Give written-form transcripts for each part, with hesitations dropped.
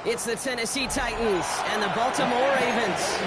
It's the Tennessee Titans and the Baltimore Ravens.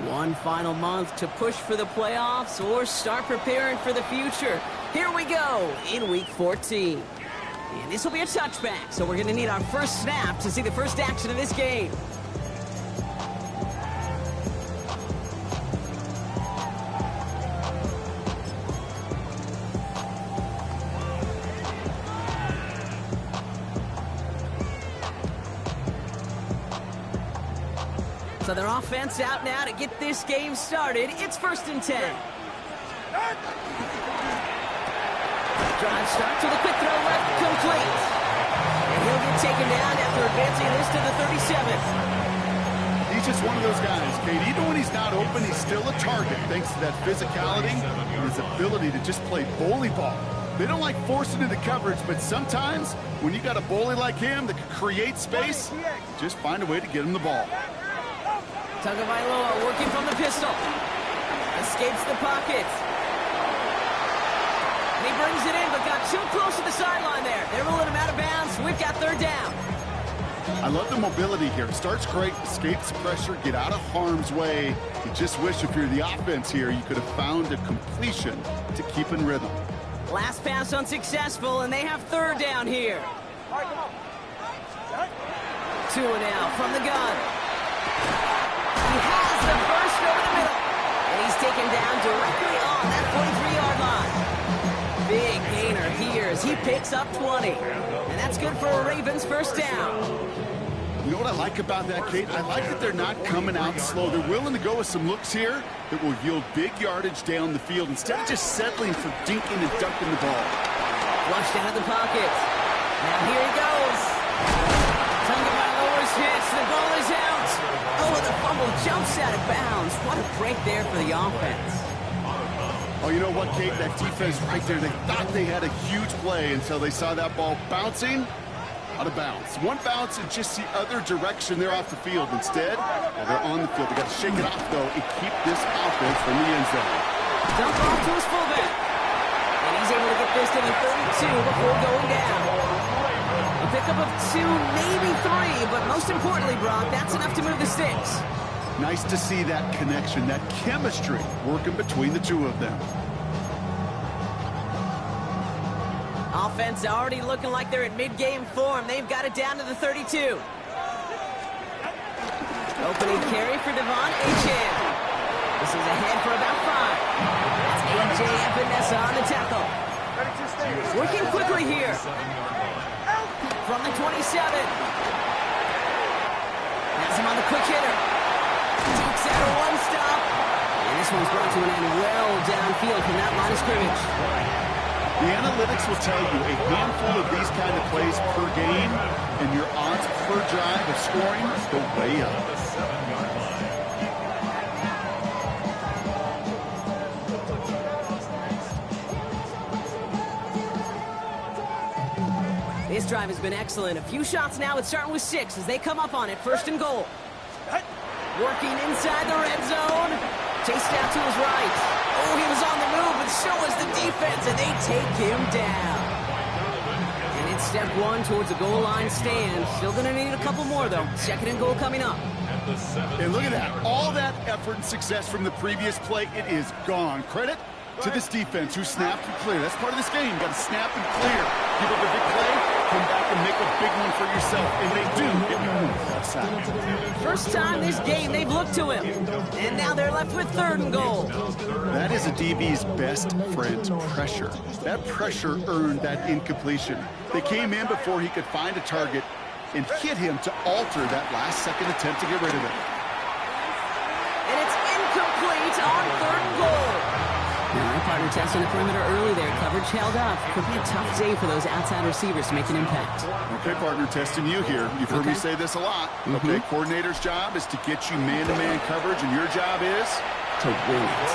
One final month to push for the playoffs or start preparing for the future. Here we go in Week 14. And this will be a touchback, so we're going to need our first snap to see the first action of this game. So their offense out now to get this game started. It's 1st and 10. Drive starts with a quick throw left, complete. And he'll get taken down after advancing this to the 37. He's just one of those guys, Kate. Even when he's not open, he's still a target thanks to that physicality and his ability to just play bully ball. They don't like forcing into coverage, but sometimes when you got a bully like him that can create space, just find a way to get him the ball. Tagovailoa working from the pistol. Escapes the pocket. And he brings it in, but got too close to the sideline there. They're rolling him out of bounds. We've got 3rd down. I love the mobility here. Starts great, escapes pressure, get out of harm's way. You just wish if you're the offense here, you could have found a completion to keep in rhythm. Last pass unsuccessful, and they have 3rd down here. 2 now from the gun. He has the first over the middle. And he's taken down directly on that 43-yard line. Big gainer here as he picks up 20. And that's good for a Ravens 1st down. You know what I like about that, Kate? I like that they're not coming out slow. They're willing to go with some looks here that will yield big yardage down the field instead of just settling for dinking and dunking the ball. Flushed out of the pocket. Now here he goes. Tagovailoa's hits. The ball is out. Oh, the fumble jumps out of bounds. What a break there for the offense. Oh, you know what, Kate? That defense right there, they thought they had a huge play until they saw that ball bouncing out of bounds. One bounce and just the other direction. They're off the field. Instead, they're on the field. They got to shake it off, though, and keep this offense from the end zone. Dump off to his fullback. And he's able to get this to the 32 before going down. A pickup of 2, maybe 3, but most importantly, Brock, that's enough to move the sticks. Nice to see that connection, that chemistry working between the two of them. Offense already looking like they're in mid-game form. They've got it down to the 32. Opening carry for Devon Achane. This is ahead for about 5. That's A.J. Epinesa on the tackle. Working quickly here. From the 27. Has him on the quick hitter. Takes out a 1-stop. And this one's brought to an end well downfield from that line of scrimmage. The analytics will tell you a handful of these kind of plays per game, and your odds per drive of scoring go way up. This drive has been excellent. A few shots now. It's starting with 6 as they come up on it. 1st and goal. Working inside the red zone. Chased out to his right. Oh, he was on the move, but so was the defense, and they take him down. And it's step 1 towards the goal line stand. Still going to need a couple more, though. 2nd and goal coming up. And look at that. All that effort and success from the previous play, it is gone. Credit to this defense who snapped and cleared. That's part of this game. You got to snap and clear. Give up a big play, come back and make a big one for yourself. And they do. that sack. First time this game they've looked to him. And now they're left with 3rd and goal. That is a DB's best friend, pressure. That pressure earned that incompletion. They came in before he could find a target and hit him to alter that last-second attempt to get rid of it. And it's incomplete on 3rd and goal. Now, my partner testing the perimeter early there. Coverage held up. Could be a tough day for those outside receivers to make an impact. Okay, partner, testing you here. You've heard me say this a lot. Okay, coordinator's job is to get you man-to-man coverage, and your job is? To win it.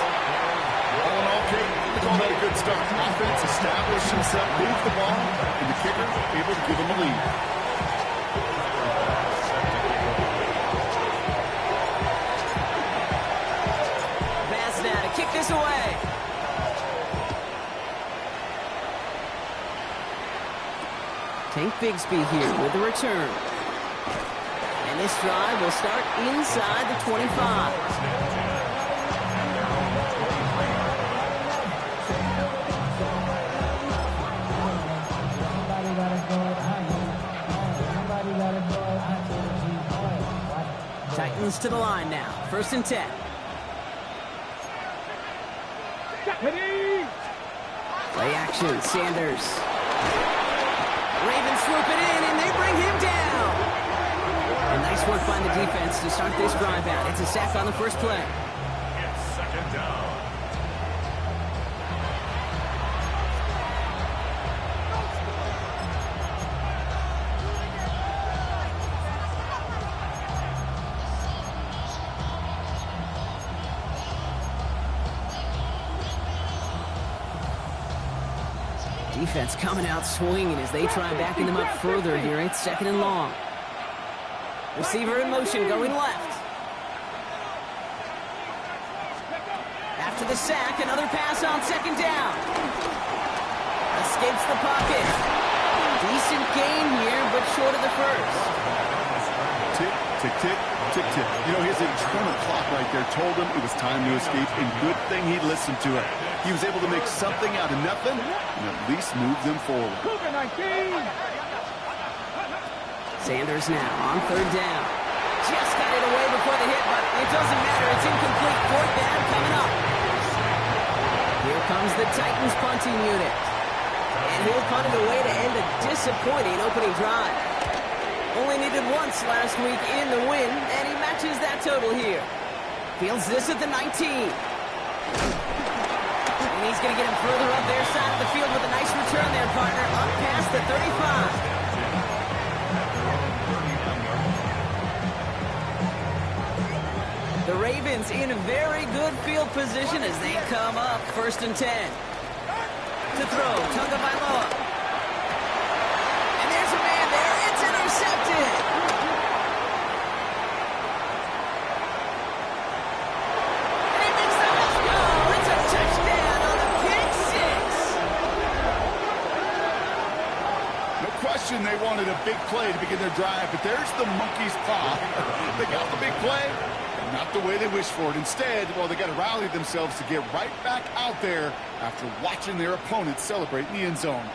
All in all, Kate, we call that a good start. Offense established himself, moved the ball, and the kicker able to give him a lead. Bass now to kick this away. Tank Bigsby here with the return. And this drive will start inside the 25. Titans to the line now. 1st and 10. Play action, Sanders. Ravens swoop it in, and they bring him down. And nice work by the defense to start this drive out. It's a sack on the first play. It's 2nd down. Defense coming out swinging as they try backing them up further here. It's 2nd and long. Receiver in motion going left. After the sack, another pass on 2nd down. Escapes the pocket. Decent gain here, but short of the first. Tick, tick, tick, tick, tick. You know, his internal clock right there told him it was time to escape, and good thing he listened to it. He was able to make something out of nothing and at least move them forward. Sanders now on 3rd down. Just got it away before the hit, but it doesn't matter. It's incomplete. 4th down coming up. Here comes the Titans punting unit. And he'll punt it away to end a disappointing opening drive. Only needed once last week in the win, and he matches that total here. Fields this at the 19. And he's going to get him further up their side of the field with a nice return there, partner, up past the 35. The Ravens in very good field position as they come up 1st and 10. To throw, Tagovailoa. And there's a man there. It's intercepted. And he makes the house go. It's a touchdown on a pick six. No question they wanted a big play to begin their drive, but there's the monkey's paw. They got the big play. Not the way they wished for it. Instead, well, they got to rally themselves to get right back out there after watching their opponents celebrate in the end zone.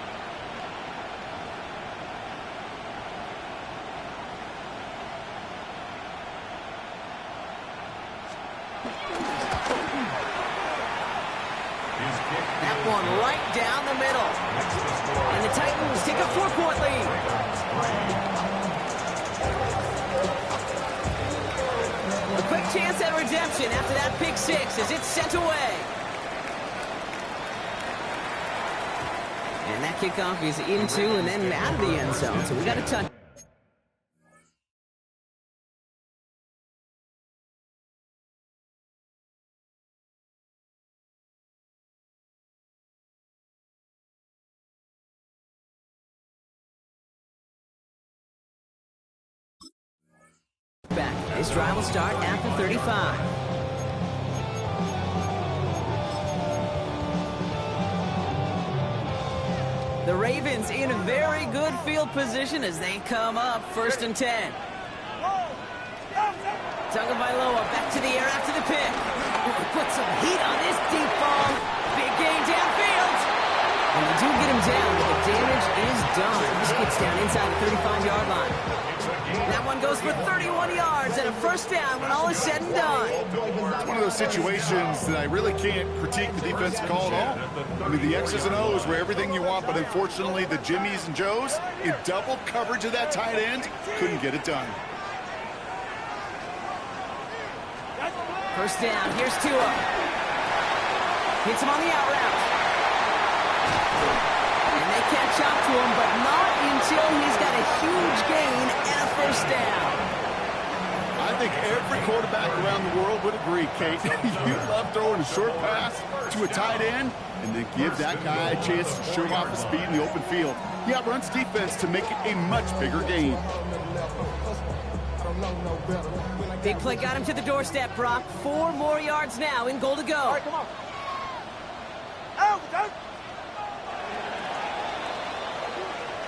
That one right down the middle. And the Titans take a 4-point lead. A quick chance at redemption after that pick six as it's sent away. And that kickoff is into and then out of the end zone. So we got a touch. Back. This drive will start at the 35. The Ravens in a very good field position as they come up 1st and 10. Tagovailoa back to the air after the pick. Put some heat on this deep ball. Big gain downfield. And they do get him down, but the damage is done. This gets Touchdown inside the 35-yard line. That one goes for 31 yards and a first down when all is said and done. It's one of those situations that I really can't critique the defensive call at all. I mean, the X's and O's were everything you want, but unfortunately the Jimmies and Joes in double coverage of that tight end couldn't get it done. First down, here's Tua. Hits him on the out route. And they catch up to him, but not until he's got a huge gain and a first down. I think every quarterback around the world would agree, Kate. You love throwing a short pass to a tight end and then give that guy a chance to show off his speed in the open field. He outruns defense to make it a much bigger gain. Big play got him to the doorstep, Brock. 4 more yards now in goal to go. All right, come on. Out.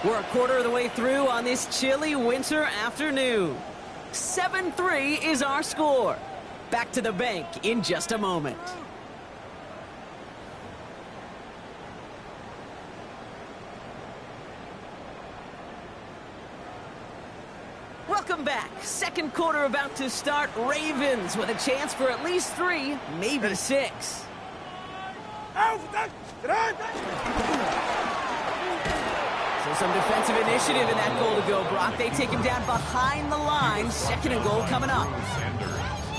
We're a quarter of the way through on this chilly winter afternoon. 7-3 is our score. Back to the bank in just a moment. Welcome back. Second quarter about to start. Ravens with a chance for at least 3, maybe 6. So some defensive initiative in that goal to go, Brock. They take him down behind the line. Second and goal coming up.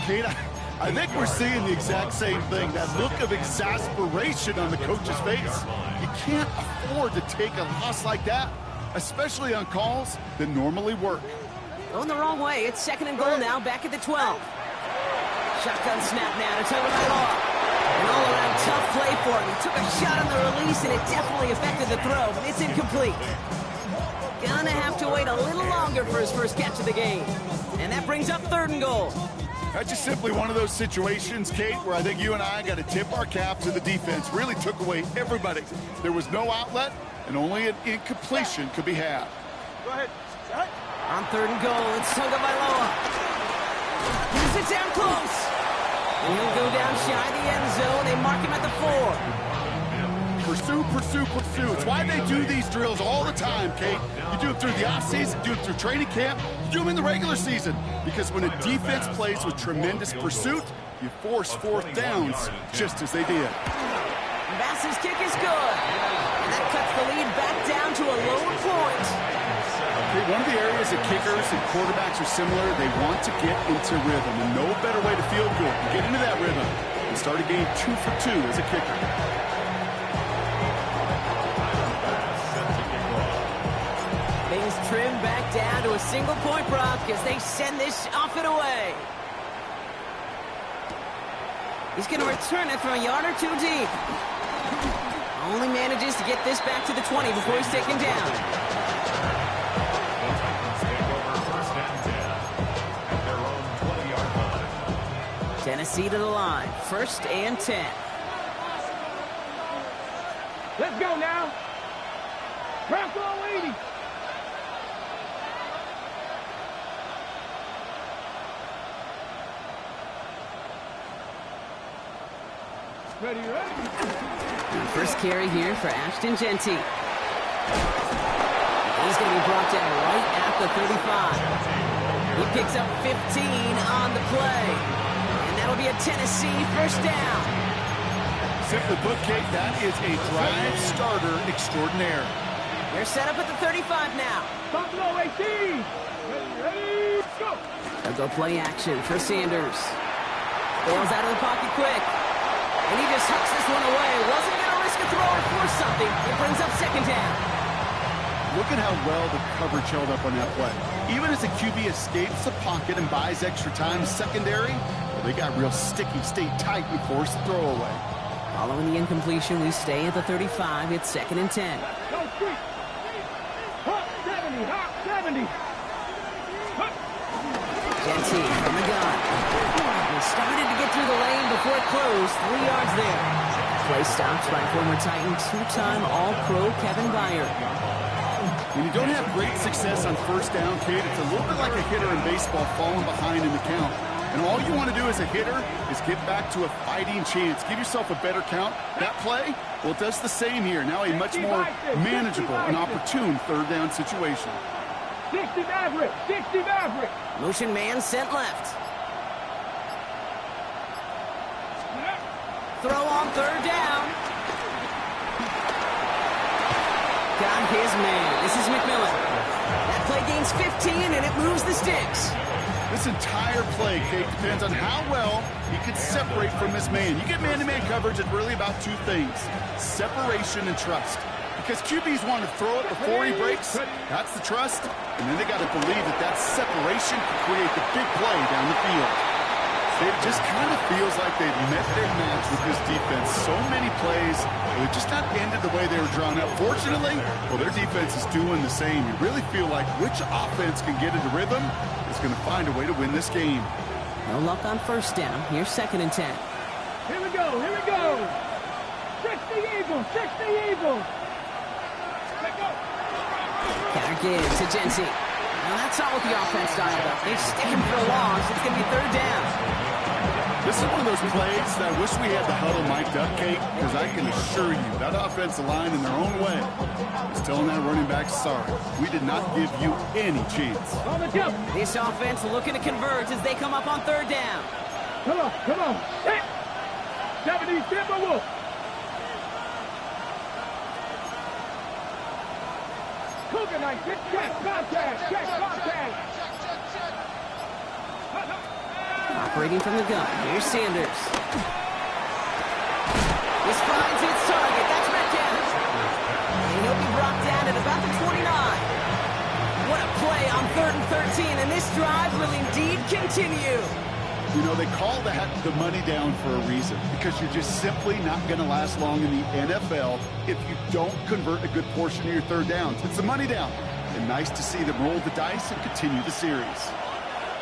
Kate, I think we're seeing the exact same thing. That look of exasperation on the coach's face. You can't afford to take a loss like that, especially on calls that normally work. Going the wrong way. It's second and goal now, back at the 12. Shotgun snap now to Tagovailoa. An all-around tough play for him. He took a shot on the release, and it definitely affected the throw, but it's incomplete. Gonna have to wait a little longer for his first catch of the game. And that brings up third and goal. That's just simply one of those situations, Kate, where I think you and I got to tip our cap to the defense. Really took away everybody. There was no outlet, and only an incompletion could be had. Go ahead. On third and goal, it's Tagovailoa. He sits down close. And he'll go down shy of the end zone. They mark him at the 4. Pursue, pursue, pursue. It's why they do these drills all the time, Kate. You do it through the offseason, do it through training camp, you do them in the regular season. Because when a defense plays with tremendous pursuit, you force fourth downs, just as they did. Bass's kick is good. And that cuts the lead back down to a lower point. One of the areas that kickers and quarterbacks are similar, they want to get into rhythm. And no better way to feel good to get into that rhythm and start a game 2 for 2 as a kicker. Things trim back down to a single point, Brock, as they send this off and away. He's going to return it from a yard or 2 deep. Only manages to get this back to the 20 before he's taken down. Tennessee to the line. First and 10. Let's go now. Bronco 80. Ready. First carry here for Ashton Jeanty. He's going to be brought down right at the 35. He picks up 15 on the play. That'll be a Tennessee first down. Simply put, Kate, that is a drive starter extraordinaire. They're set up at the 35 now. Buffalo 18. Ready, go. They'll go play action for Sanders. Bails out of the pocket quick. And he just hucks this one away. Wasn't going to risk a throw or force something. It brings up second down. Look at how well the coverage held up on that play. Even as the QB escapes the pocket and buys extra time secondary, they got real sticky, stayed tight, and forced the throw away. Following the incompletion, we stay at the 35. It's second and 10. Go street. Hot 70. Hot 70. Jeanty from the gun. He started to get through the lane before it closed. 3 yards there. Play stopped by former Titan, 2-time All-Pro Kevin Byard. When you don't have great success on first down, Kate, it's a little bit like a hitter in baseball falling behind in the count. And all you want to do as a hitter is get back to a fighting chance. Give yourself a better count. That play, well, it does the same here. Now a much more manageable and opportune third down situation. 60 Maverick, 60 Maverick. Motion man sent left. Throw on third down. Got his man. This is McMillan. That play gains 15, and it moves the sticks. This entire play, Kate, depends on how well he can separate from his man. You get man-to-man coverage, it's really about two things, separation and trust. Because QBs want to throw it before he breaks, that's the trust, and then they got to believe that that separation can create the big play down the field. It just kind of feels like they've met their match with this defense. So many plays, they're just not ended the way they were drawn up. Fortunately, well, their defense is doing the same. You really feel like which offense can get into rhythm is going to find a way to win this game. No luck on first down. Here's 2nd and 10. Here we go, here we go. 60 Eagles, 60 Eagles. Let's go. Counter give to Jency. Now that's not what the offense dialed up. They stick him for a loss. It's going to be third down. This is one of those plays that I wish we had the huddle mic'd up, Kate, because I can assure you that offensive line in their own way is telling that running back, sorry, we did not give you any chance. On the jump. This offense looking to convert as they come up on third down. Come on, come on. Hit. 70 Timberwolves. Cougar Knight, check, contact, check, contact. Operating from the gun. Here's Sanders. This finds its target. That's Metcalf. And he'll be brought down at about the 29. What a play on 3rd and 13. And this drive will indeed continue. You know, they call that the money down for a reason, because you're just simply not going to last long in the NFL if you don't convert a good portion of your third downs. It's the money down. And nice to see them roll the dice and continue the series.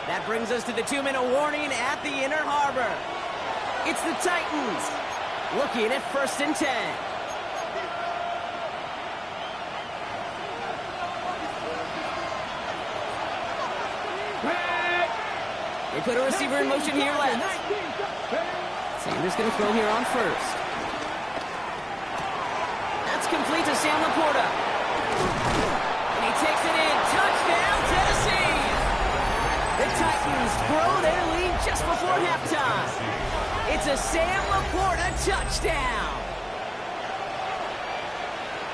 That brings us to the 2-minute warning at the Inner Harbor. It's the Titans looking at 1st and 10. They put a receiver in motion here left. Sanders going to throw here on 1st. That's complete to Sam Laporta. And he takes it in. Touchdown, Tennessee! The Titans grow their lead just before halftime. It's a Sam Laporta touchdown.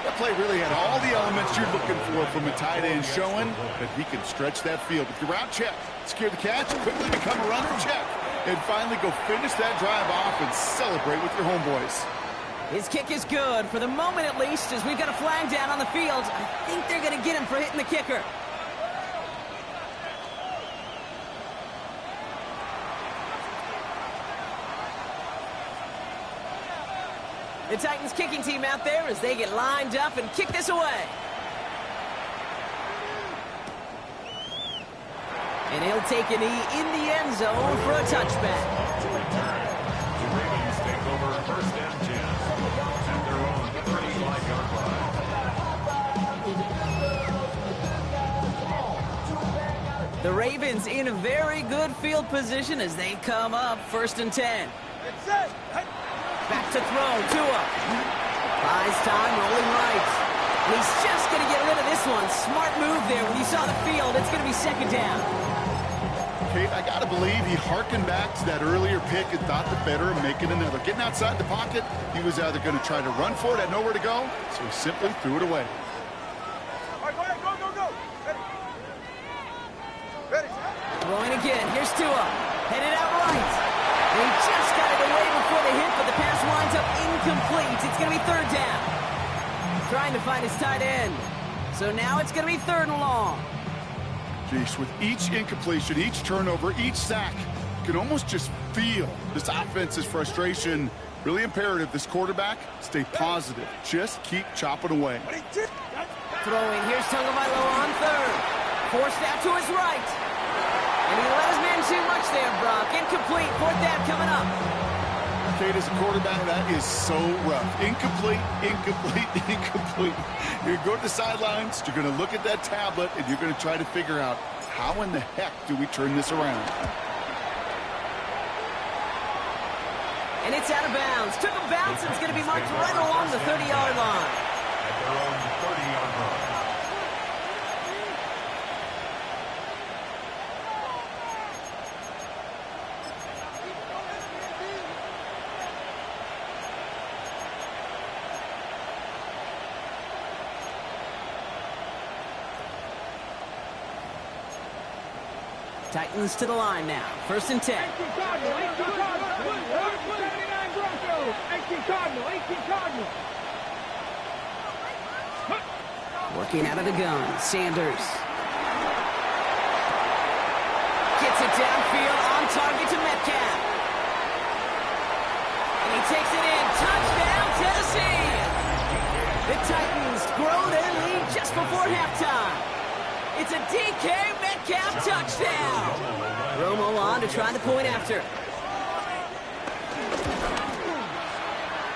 That play really had all the elements you're looking for from a tight end, showing that he can stretch that field. With your route check, secure the catch, quickly become a runner check, and finally go finish that drive off and celebrate with your homeboys. His kick is good, for the moment at least, as we've got a flag down on the field. I think they're going to get him for hitting the kicker. The Titans kicking team out there as they get lined up and kick this away. And he'll take a knee in the end zone for a touchback. The Ravens take over 1st and 10 at their own 35-yard line. The Ravens in a very good field position as they come up 1st and 10. Back to throw, Tua. Buys time, rolling right. And he's just going to get rid of this one. Smart move there. When you saw the field, it's going to be 2nd down. Kate, I got to believe he harkened back to that earlier pick and thought the better of making another. Getting outside the pocket, he was either going to try to run for it, had nowhere to go, so he simply threw it away. All right, go ahead, go. Ready. Throwing again. Here's Tua. Headed out right. And he just got it away before the hit, but the pass winds up incomplete. It's going to be 3rd down. Trying to find his tight end. So now it's going to be 3rd and long. Jeez, with each incompletion, each turnover, each sack, you can almost just feel this offense's frustration. Really imperative, this quarterback, stay positive. Just keep chopping away. Throwing. Here's Tagovailoa on 3rd. Forced out to his right. And he let his man too much there, Brock. Incomplete. 4th down coming up. Kate, as a quarterback, that is so rough. Incomplete. You're going to go to the sidelines, you're going to look at that tablet, and you're going to try to figure out, how in the heck do we turn this around? And it's out of bounds. Took a bounce and it's going to be marked right along the 30-yard line. At their own 30-yard line. Titans to the line now. 1st and 10. 18 Cardinal, 18 Cardinal. 79 Broncos. 18 Cardinal, 18 Cardinal. Working out of the gun. Sanders. Gets it downfield on target to Metcalf. And he takes it in. Touchdown, Tennessee. The Titans grow their lead just before halftime. It's a DK Metcalf touchdown. Romo on to try the point after.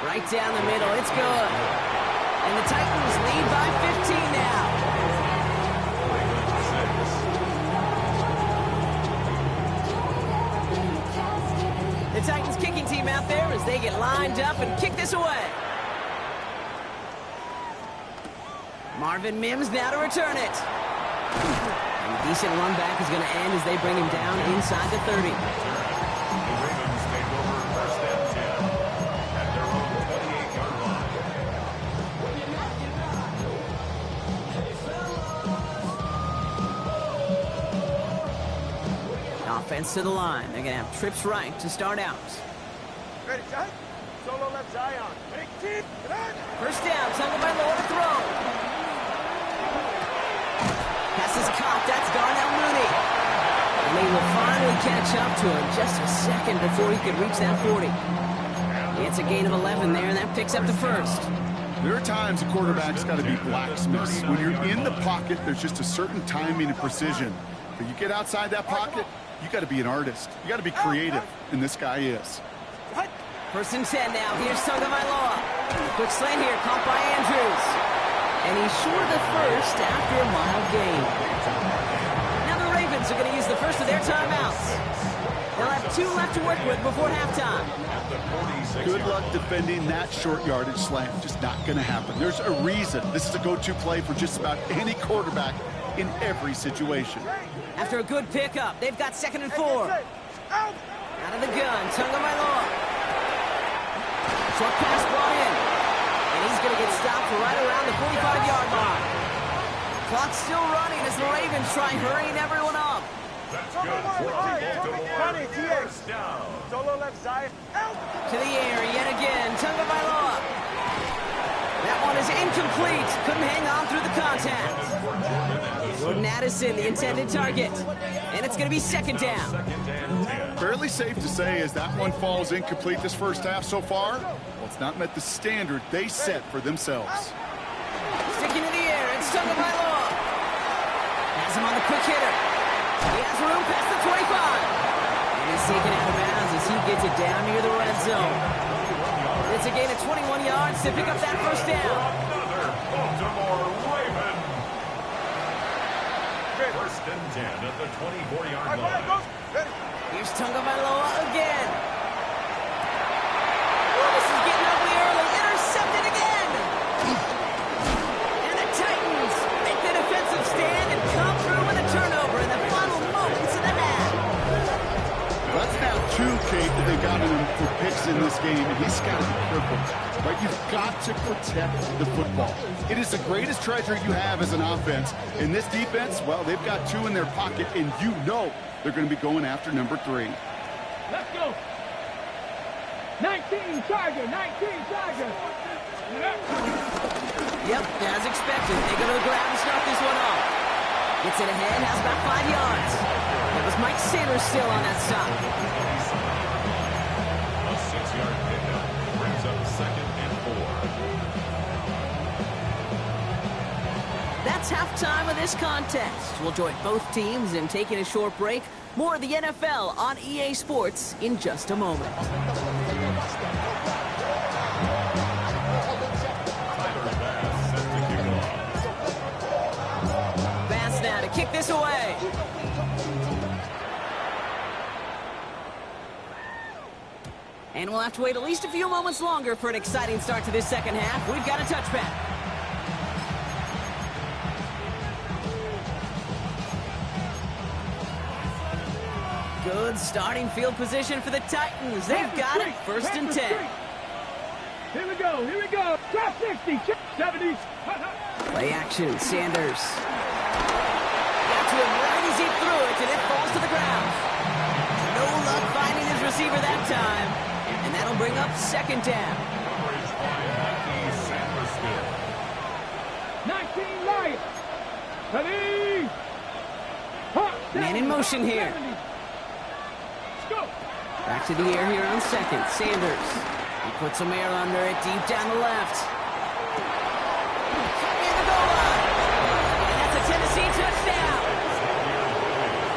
Right down the middle. It's good. And the Titans lead by 15 now. The Titans kicking team out there as they get lined up and kick this away. Marvin Mims now to return it. And a decent run back is going to end as they bring him down inside the 30. The Ravens take over 1st and 10 at their own 28-yard line. Offense to the line. They're going to have trips right to start out. Ready, shot. Solo left Zion. 18. 1st down. Tumble by Lowe to throw. Pass is caught. That's Darnell Mooney. And they will finally catch up to him just a second before he could reach that 40. It's a gain of 11 there, and that picks up the 1st. There are times a quarterback's got to be blacksmiths. When you're in the pocket, there's just a certain timing and precision. But you get outside that pocket, you got to be an artist. You got to be creative, and this guy is. 1st and 10 now. Here's Tagovailoa. Quick slant here, caught by Andrews. And he's short of the 1st after a mild gain. Now the Ravens are going to use the first of their timeouts. They'll have 2 left to work with before halftime. Good luck defending that short yardage slant. Just not going to happen. There's a reason. This is a go-to play for just about any quarterback in every situation. After a good pickup, they've got 2nd and 4. Out of the gun, Tagovailoa. Short pass brought in. And he's going to get stopped right around the 45-yard line. Clock's still running as the Ravens try hurrying everyone up. That's good for Baltimore. 1st down. Solo left Zion. To the air yet again, Tagovailoa. That one is incomplete. Couldn't hang on through the contact. Jordan Addison, the intended target. And it's going to be 2nd down. 2nd and 10. Fairly safe to say as that one falls incomplete this first half so far, well, it's not met the standard they set for themselves. Sticking to the air, it's Tagovailoa. Has him on the quick hitter. He has room past the 25. And he's taken out of bounds as he gets it down near the red zone. It's a gain of 21 yards to pick up that 1st down. Another Baltimore Raven. 1st and 10 at the 24-yard line. Here's Tagovailoa again. Oh, this is getting ugly early. Intercepted again. And the Titans make the defensive stand and come through with a turnover in the final moments of the half. That's now 2, Kate, that they got him for picks in this game, and he's got to be crippled. Right? You've got to protect the football. It is the greatest treasure you have as an offense. In this defense, well, they've got 2 in their pocket, and you know they're going to be going after number 3. Let's go. 19 Charger, 19 Charger. Yep, as expected. They go to the grab and start this one off. Gets it ahead, has about 5 yards. That was Mike Sanders still on that stop. A 6-yard pickup brings up 2nd and 4. That's halftime of this contest. We'll join both teams in taking a short break. More of the NFL on EA Sports in just a moment. Tyler Bass set to kick off. Bass now to kick this away. And we'll have to wait at least a few moments longer for an exciting start to this second half. We've got a touchback. Good starting field position for the Titans. They've got it. First and 10. Here we go. Here we go. Drop 60. 70. Play action. Sanders. Got to him right as he threw it, and it falls to the ground. No luck finding his receiver that time. And that'll bring up second down. Coverage by Mikey Sandersfield. 19 Lions. Ready. Man in motion here. Go. Back to the air here on second. Sanders. He puts some air under it deep down the left. In the goal line. And that's a Tennessee touchdown.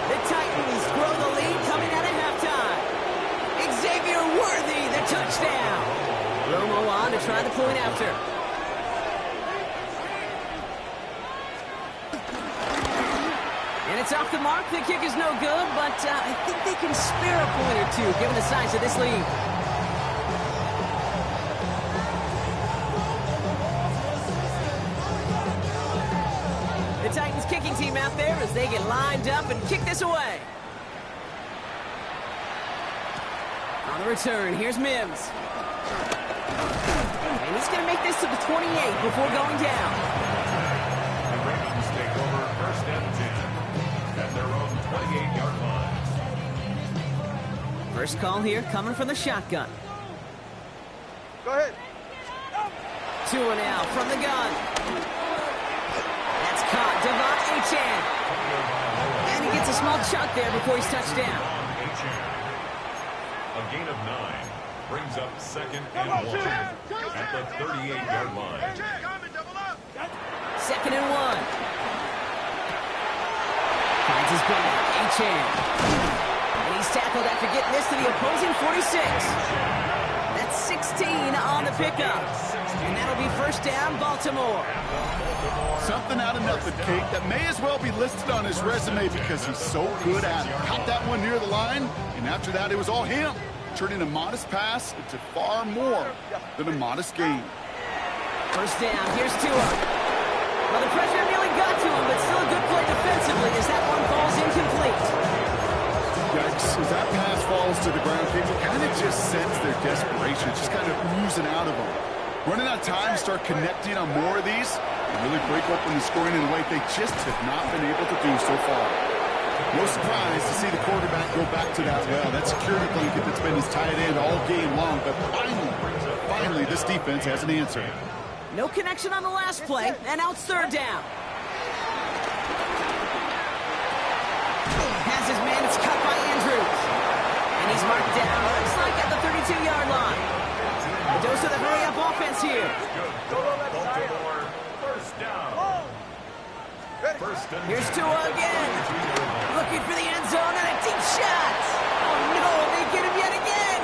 The Titans grow the lead coming out of halftime. Xavier Worthy, the touchdown. Romo on to try the point after. And it's off the mark. The kick is no good, but I think they can spare a point or two given the size of this lead. The Titans kicking team out there as they get lined up and kick this away. On the return, here's Mims. And he's going to make this to the 28 before going down. The Ravens take over first and 10 at their own 28-yard line. First call here coming from the shotgun. Go ahead. 2 and out from the gun. That's caught. Devon Achane. And he gets a small chunk there before he's touched down. A gain of 9 brings up second and 1 at the 38-yard line. Second and 1. Finds his back. Achane. And he's tackled after getting this to the opposing 46. That's 16 on the pickup. And that'll be first down, Baltimore. Something out of nothing, Kate, that may as well be listed on his resume because he's so good at it. Caught that one near the line, and after that, it was all him, turning a modest pass into far more than a modest gain. First down, here's Tua. Well, the pressure nearly got to him, but still a good play defensively as that one falls incomplete. Yikes, as that pass falls to the ground, Kate, you kind of just sense their desperation, just kind of oozing out of them. Running out of time to start connecting on more of these and really break open the scoring in a way they just have not been able to do so far. No surprise to see the quarterback go back to that well. That security blanket that's been his tight end all game long, but finally this defense has an answer. No connection on the last play, and now it's third down. Has his man, it's cut by Andrews. And he's marked down, looks like at the 32-yard line. A dose of the hurry-up offense here. Baltimore, first down. First and Here's Tua again. Looking for the end zone and a deep shot. Oh no, they get him yet again.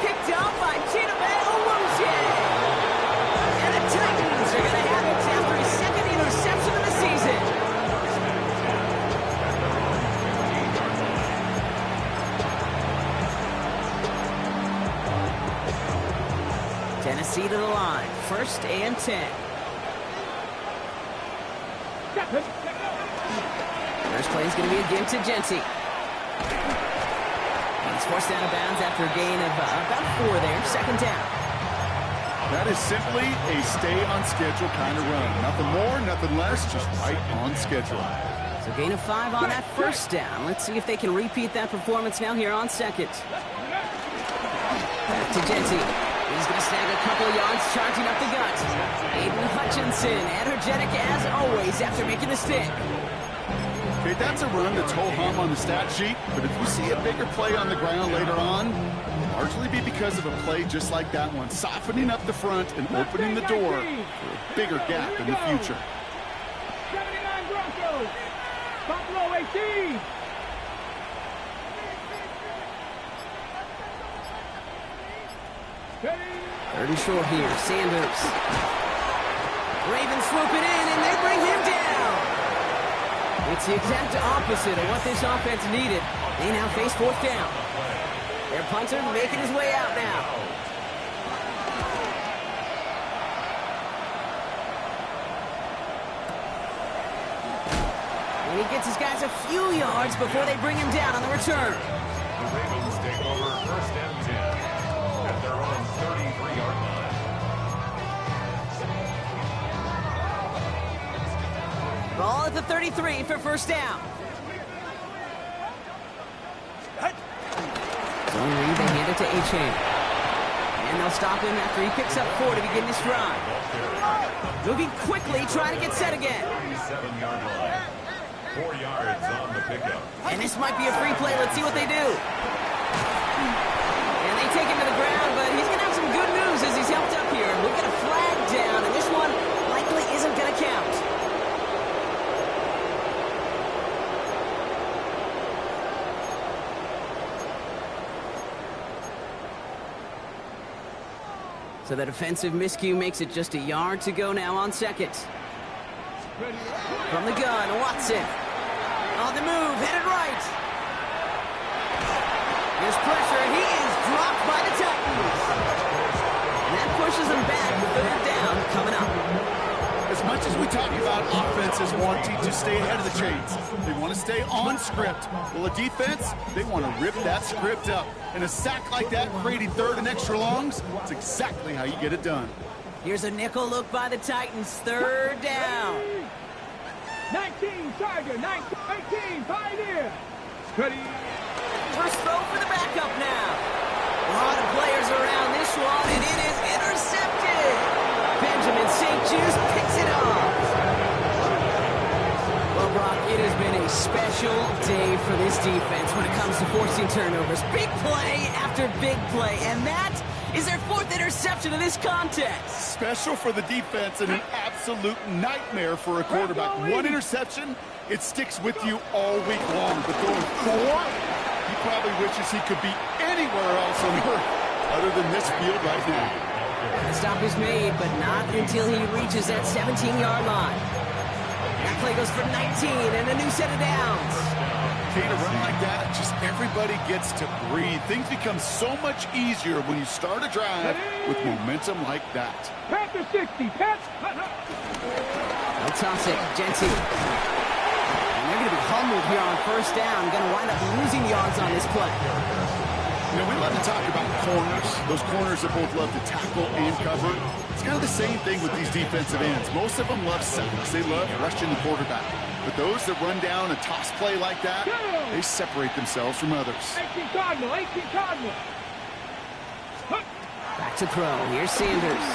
Picked up by Chidobe Awuzie. And the Titans are going to have it after his second interception of the season. Tennessee to the line. First and 10. First play is going to be again to Genty. He's forced out of bounds after a gain of about 4 there. Second down. That is simply a stay-on-schedule kind of run. Nothing more, nothing less, just right on schedule. So gain of 5 on that first down. Let's see if they can repeat that performance now here on second. Back to Genty. He's going to snag a couple of yards charging up the gut. Aiden Hutchinson, energetic as always after making the stick. Okay, that's a run that's ho-hum on the stat sheet, but if you see a bigger play on the ground later on, largely be because of a play just like that one, softening up the front and opening the door for a bigger gap in the future. 79 Broncos. Buffalo 18. Third and short here. Sanders. Ravens swoop it in, and they bring him down. It's the exact opposite of what this offense needed. They now face fourth down. Their punter making his way out now. And he gets his guys a few yards before they bring him down on the return. The Ravens take over first and 10 at their own 33-yard line. Ball at the 33 for first down. Zone read, they hand it to Achane. And they'll stop him after he picks up 4 to begin this drive. Moving quickly, trying to get set again. 37-yard line. 4 yards on the pickup. And this might be a free play. Let's see what they do. And they take him to the ground, but he's going to have some good news as he's helped up here. We'll get a flag down, and this one likely isn't going to count. So the defensive miscue makes it just a yard to go now on second. From the gun, Watson. On the move, headed right. There's pressure, he is dropped by the Titans. And that pushes him back, third down coming up. As much as we talk about offenses wanting to stay ahead of the chains, they want to stay on script. Well, a defense, they want to rip that script up. And a sack like that, creating third and extra longs, it's exactly how you get it done. Here's a nickel look by the Titans, third down. 19, Charger, 19, 18, Pioneer. Ready. First throw for the backup now. A lot of players around this one, and it is intercepted. Benjamin St. Just picks it off. Well, Brock, it has been a special day for this defense when it comes to forcing turnovers. Big play after big play, and that is their 4th interception of this contest. Special for the defense and an absolute nightmare for a quarterback. 1 interception, it sticks with you all week long. But going 4, he probably wishes he could be anywhere else on earth other than this field right now. The stop is made, but not until he reaches that 17-yard line. That play goes for 19 and a new set of downs. Okay, to run like that, just everybody gets to breathe. Things become so much easier when you start a drive with momentum like that. Panther 60, Panther. They'll toss it, Jency. And they're going to be humbled here on first down. Going to wind up losing yards on this play. You know, we love to talk about corners, those corners that both love to tackle and cover. It's kind of the same thing with these defensive ends. Most of them love sacks. They love rushing the quarterback. But those that run down a toss play like that, they separate themselves from others. 18 Cardinal, 18 Cardinal. Back to throw. Here's Sanders.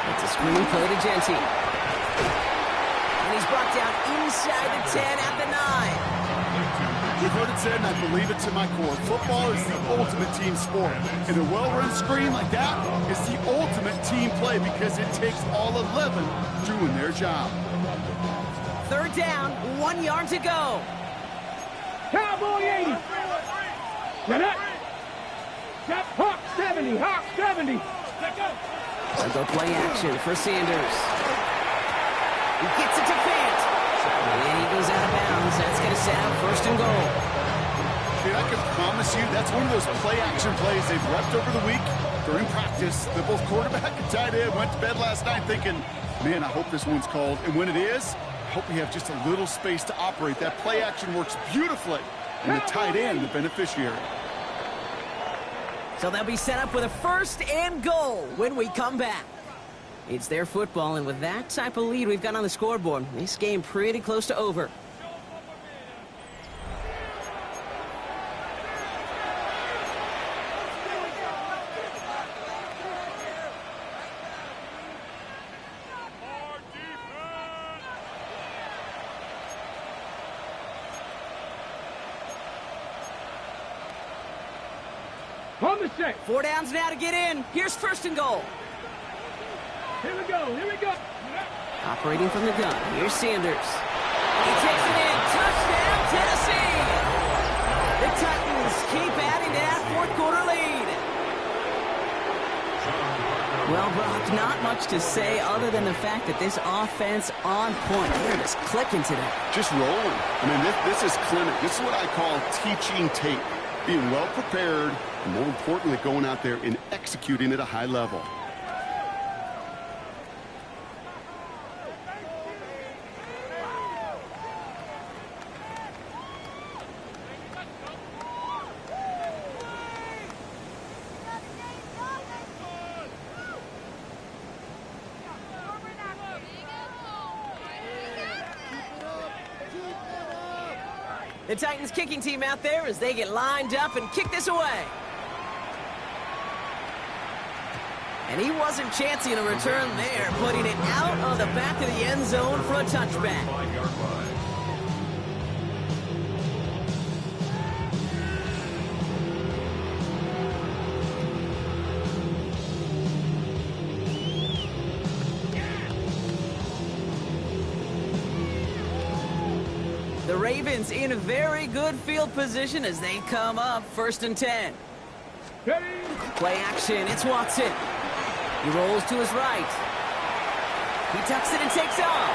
It's a screen play to Jency. And he's brought down inside the 10 at the 9. You've heard it said, and I believe it to my core, football is the ultimate team sport. And a well-run screen like that is the ultimate team play because it takes all 11 doing their job. Third down, 1 yard to go. Cowboy 80. Get up. Hawk 70, Hawk 70. So go play action for Sanders. He gets it to Fant. And he goes out of bounds. That's going to set up first and goal. Dude, I can promise you that's one of those play-action plays they've repped over the week during practice. That both quarterback and tight end went to bed last night thinking, man, I hope this one's called. And when it is, I hope we have just a little space to operate. That play-action works beautifully. And the tight end, the beneficiary. So they'll be set up with a first and goal when we come back. It's their football, and with that type of lead we've got on the scoreboard, this game pretty close to over. On the set. 4 downs now to get in. Here's first and goal. Here we go, here we go. Operating from the gun. Here's Sanders. He takes it in. Touchdown, Tennessee. The Titans keep adding to that fourth quarter lead. Well, Brock, not much to say other than the fact that this offense on point. They're just clicking today. Just rolling. I mean, this is clinic. This is what I call teaching tape. being well prepared, and more importantly, going out there and executing at a high level. The Titans kicking team out there as they get lined up and kick this away. And he wasn't chancing a return there, putting it out on the back of the end zone for a touchback. The Ravens in a very good field position as they come up 1st and 10. Play action, it's Watson. He rolls to his right. He tucks it and takes off.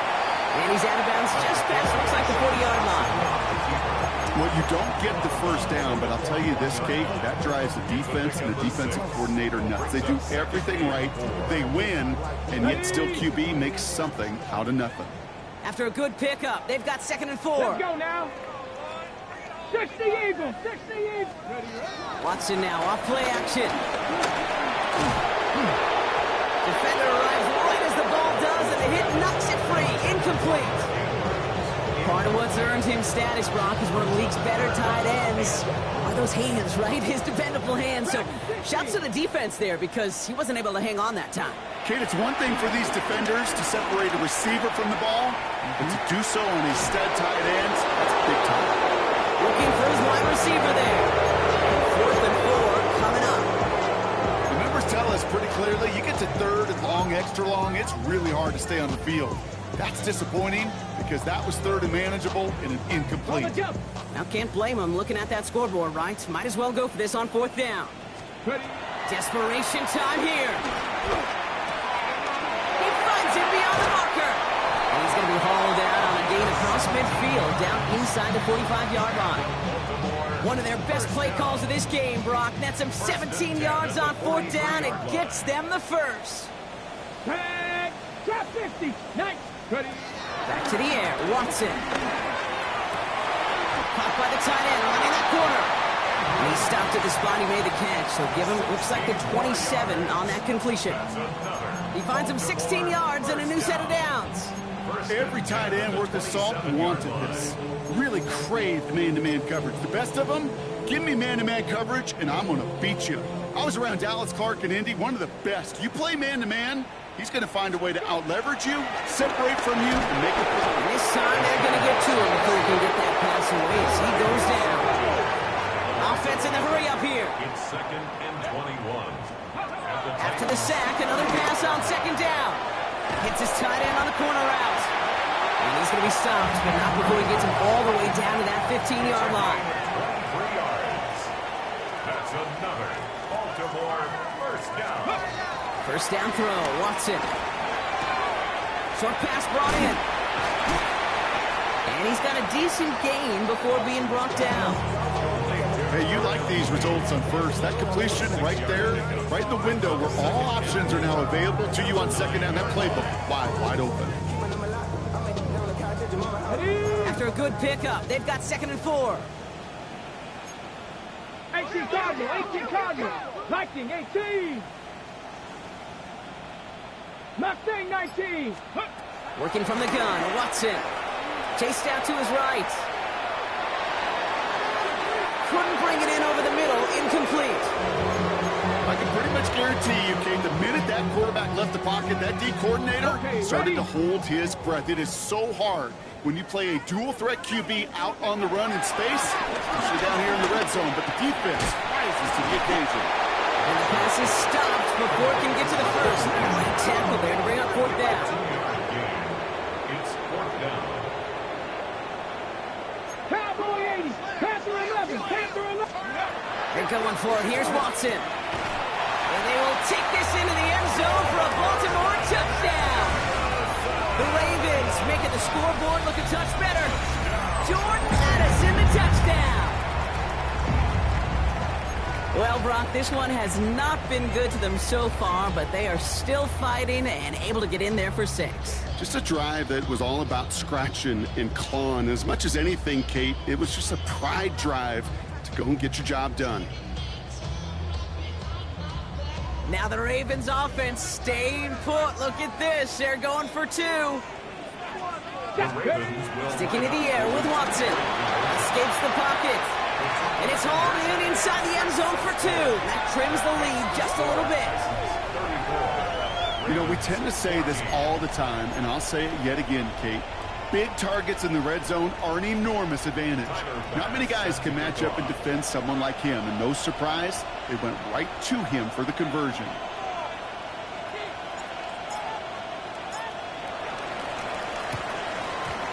And he's out of bounds just past, looks like the 40-yard line. Well, you don't get the first down, but I'll tell you this, Kate, that drives the defense and the defensive coordinator nuts. They do everything right, they win, and yet still QB makes something out of nothing. After a good pickup, they've got 2nd and 4. Let's go now. 60 Eagles, 60 Eagles. Watson now off play action. Defender arrives right as the ball does, and the hit knocks it free. Incomplete. Part of what's earned him status, Brock, is one of the league's better tight ends. Are those hands, right? His dependable hands. So shouts to the defense there because he wasn't able to hang on that time. Kate, it's one thing for these defenders to separate a receiver from the ball, but to do so on a stud tight end, that's big time. Looking for his wide receiver there. 4th and 4 coming up. The numbers tell us pretty clearly, you get to 3rd and long, extra long, it's really hard to stay on the field. That's disappointing because that was 3rd and manageable and an incomplete. Now can't blame him looking at that scoreboard, right? Might as well go for this on 4th down. Desperation time here. He finds it beyond the marker. And he's going to be hauled out on a gain across midfield down inside the 45-yard line. One of their best play calls of this game, Brock. Nets them 17 yards on 4th down. It gets them the first. Drop 50. Nice. Back to the air. Watson. Caught by the tight end, running that corner. And he stopped at the spot he made the catch, so give him, looks like the 27 on that completion. He finds him 16 yards and a new set of downs. Every tight end worth his salt wanted this. Really craved man-to-man coverage. The best of them, give me man-to-man coverage and I'm going to beat you. I was around Dallas Clark and Indy, one of the best. You play man-to-man, he's going to find a way to out-leverage you, separate from you, and make it play. And this time they're going to get to him before he can get that pass away as he goes down. Offense in the hurry up here. It's 2nd and 21. After the sack, another pass on 2nd down. Hits his tight end on the corner route. And he's going to be stopped, but not before he gets him all the way down to that 15-yard line. 3 yards. That's another Baltimore first down. First down throw, Watson. Short pass brought in. And he's got a decent gain before being brought down. Hey, you like these results on first. That completion right there, right in the window where all options are now available to you on 2nd down. That playbook wide open. After a good pickup, they've got 2nd and 4. 18 Cardinal, 18 Cardinal. Lightning, 18. Mustang, 19. Working from the gun, Watson. Chased out to his right. Couldn't bring it in over the middle, incomplete. I can pretty much guarantee you, Kate, the minute that quarterback left the pocket, that D coordinator started to hold his breath. It is so hard when you play a dual-threat QB out on the run in space, especially down here in the red zone, but the defense rises to the occasion. And the pass is stopped before it can get to the first. Great tackle there to bring up 4th down. It's 4th down. Cowboy 80. Panther 11. Panther 11. They're going for it. Here's Watson. And they will take this into the end zone for a Baltimore touchdown. The Ravens making the scoreboard look a touch better. Jordan Addison, the touchdown. Well, Brock, this one has not been good to them so far, but they are still fighting and able to get in there for 6. Just a drive that was all about scratching and clawing. As much as anything, Kate, it was just a pride drive to go and get your job done. Now the Ravens offense staying put. Look at this. They're going for 2. Sticking to the air with Watson. Escapes the pocket. And it's hauled in inside the end zone for 2. That trims the lead just a little bit. You know, we tend to say this all the time, and I'll say it yet again, Kate. Big targets in the red zone are an enormous advantage. Not many guys can match up and defend someone like him, and no surprise, they went right to him for the conversion.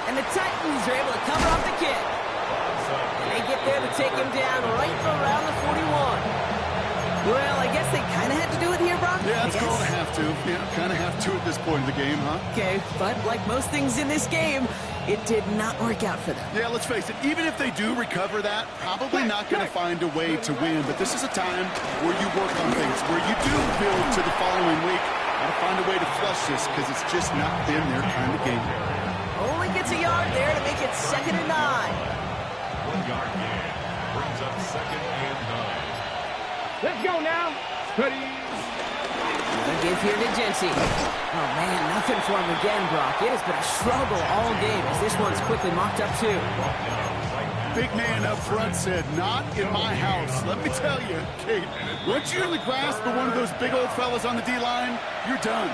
And the Titans are able to cover up the kick. And they get there to take him down right around the 41. Well, I guess they kind of had to do it here, Brock. Yeah, it's called a have to. Yeah, kind of have to at this point in the game, huh? Okay, but like most things in this game, it did not work out for them. Yeah, let's face it, even if they do recover that, probably not going to find a way to win. But this is a time where you work on things, where you do build to the following week. Got to find a way to flush this because it's just not been their kind of game. Only gets a yard there to make it 2nd and 9. 1-yard gain brings up 2nd and 9. Let's go now. Ready. Good give here to Jency. Oh, man, nothing for him again, Brock. It has been a struggle all game as this one's quickly mocked up, too. Big man up front said, not in my house. Let me tell you, Kate, once you're in the grasp of one of those big old fellas on the D-line, you're done.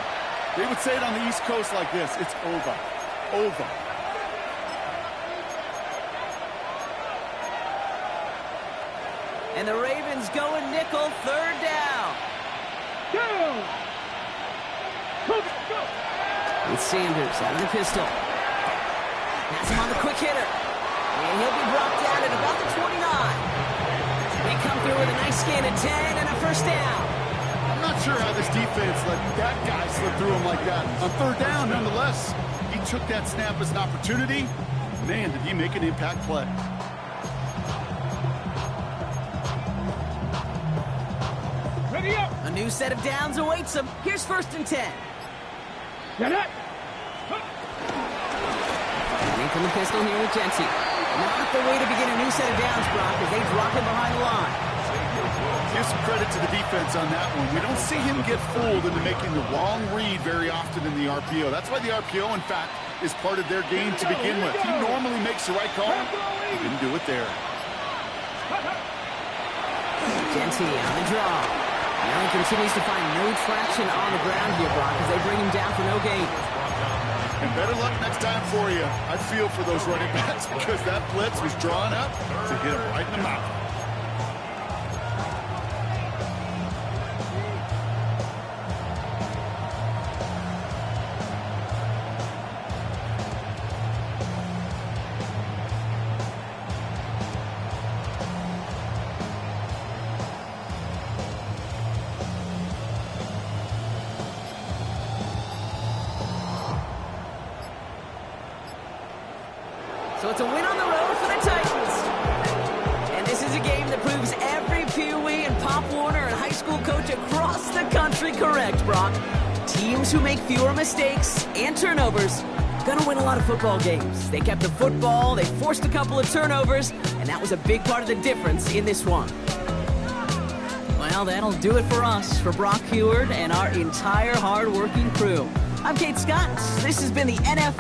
They would say it on the East Coast like this. It's over. Over. And the Ravens go and nickel, 3rd down. Go. With Sanders out of the pistol. Has him on the quick hitter. And he'll be brought down at about the 29. They come through with a nice gain of 10 and a 1st down. I'm not sure how this defense let that guy slip through him like that. On 3rd down, nonetheless, he took that snap as an opportunity. Man, did he make an impact play. Ready up. A new set of downs awaits him. Here's 1st and 10. Get it. Running from the pistol here with Jency. Not the way to begin a new set of downs, Brock, as they drop him behind the line. Give some credit to the defense on that one. We don't see him get fooled into making the wrong read very often in the RPO. That's why the RPO, in fact, is part of their game to begin with. He normally makes the right call. He didn't do it there. Jency on the draw. Now he continues to find no traction on the ground here, Brock, as they bring him down for no gain. And better luck next time for you. I feel for those running backs because that blitz was drawn up to hit him right in the mouth. So it's a win on the road for the Titans. And this is a game that proves every Pee Wee and Pop Warner and high school coach across the country correct, Brock. Teams who make fewer mistakes and turnovers gonna win a lot of football games. They kept the football, they forced a couple of turnovers, and that was a big part of the difference in this one. Well, that'll do it for us, for Brock Huard and our entire hard-working crew. I'm Kate Scott. This has been the NFL